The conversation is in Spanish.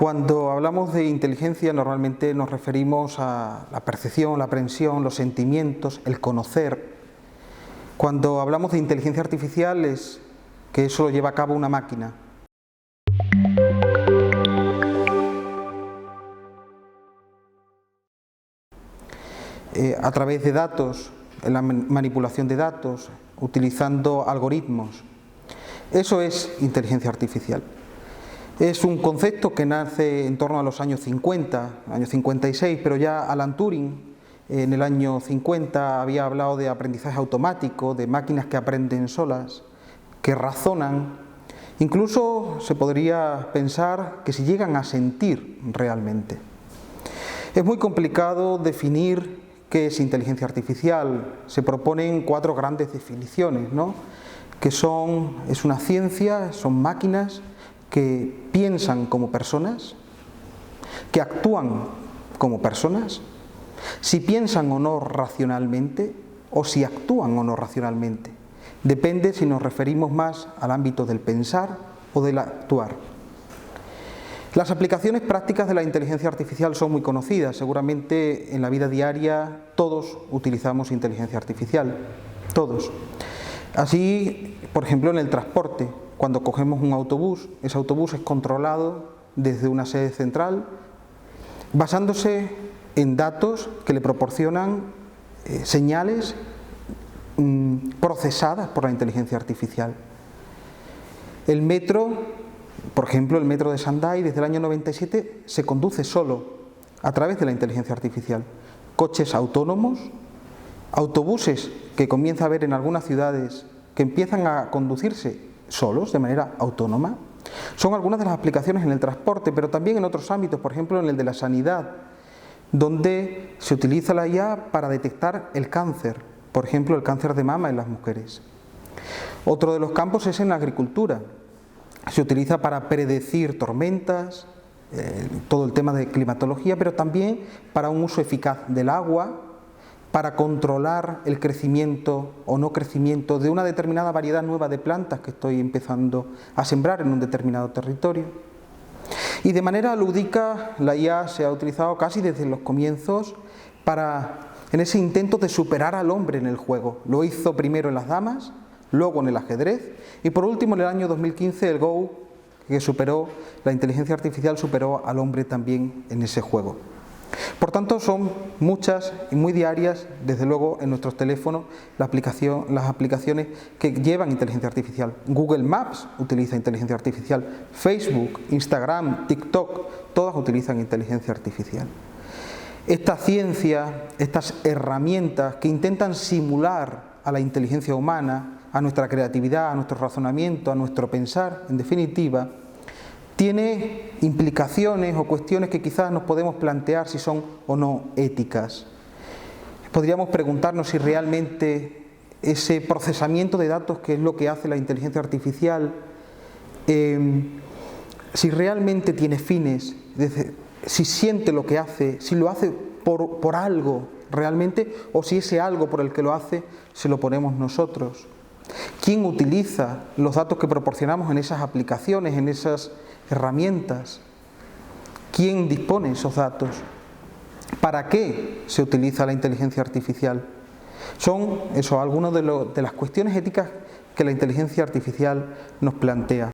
Cuando hablamos de inteligencia normalmente nos referimos a la percepción, la aprehensión, los sentimientos, el conocer. Cuando hablamos de inteligencia artificial es que eso lo lleva a cabo una máquina. A través de datos, en la manipulación de datos, utilizando algoritmos. Eso es inteligencia artificial. Es un concepto que nace en torno a los años 50, año 56, pero ya Alan Turing en el año 50 había hablado de aprendizaje automático, de máquinas que aprenden solas, que razonan. Incluso se podría pensar que si llegan a sentir realmente. Es muy complicado definir qué es inteligencia artificial. Se proponen 4 grandes definiciones, ¿no? Que es una ciencia, son máquinas que piensan como personas, que actúan como personas, si piensan o no racionalmente, o si actúan o no racionalmente. Depende si nos referimos más al ámbito del pensar o del actuar. Las aplicaciones prácticas de la inteligencia artificial son muy conocidas. Seguramente en la vida diaria todos utilizamos inteligencia artificial, todos. Así, por ejemplo, en el transporte, cuando cogemos un autobús, ese autobús es controlado desde una sede central, basándose en datos que le proporcionan señales procesadas por la inteligencia artificial. El metro, por ejemplo, el metro de Shanghái, desde el año 97 se conduce solo a través de la inteligencia artificial. Coches autónomos, autobuses que comienza a ver en algunas ciudades que empiezan a conducirse solos, de manera autónoma. Son algunas de las aplicaciones en el transporte, pero también en otros ámbitos, por ejemplo en el de la sanidad, donde se utiliza la IA para detectar el cáncer, por ejemplo el cáncer de mama en las mujeres. Otro de los campos es en la agricultura. Se utiliza para predecir tormentas, todo el tema de climatología, pero también para un uso eficaz del agua, para controlar el crecimiento o no crecimiento de una determinada variedad nueva de plantas que estoy empezando a sembrar en un determinado territorio. Y de manera lúdica la IA se ha utilizado casi desde los comienzos en ese intento de superar al hombre en el juego. Lo hizo primero en las damas, luego en el ajedrez y por último en el año 2015 el Go, que la inteligencia artificial superó al hombre también en ese juego. Por tanto, son muchas y muy diarias, desde luego, en nuestros teléfonos las aplicaciones que llevan inteligencia artificial. Google Maps utiliza inteligencia artificial, Facebook, Instagram, TikTok, todas utilizan inteligencia artificial. Esta ciencia, estas herramientas que intentan simular a la inteligencia humana, a nuestra creatividad, a nuestro razonamiento, a nuestro pensar, en definitiva, tiene implicaciones o cuestiones que quizás nos podemos plantear si son o no éticas. Podríamos preguntarnos si realmente ese procesamiento de datos, que es lo que hace la inteligencia artificial, si realmente tiene fines, si siente lo que hace, si lo hace por algo realmente, o si ese algo por el que lo hace se lo ponemos nosotros. ¿Quién utiliza los datos que proporcionamos en esas aplicaciones, en esas herramientas? ¿Quién dispone esos datos? ¿Para qué se utiliza la inteligencia artificial? Son algunas de las cuestiones éticas que la inteligencia artificial nos plantea.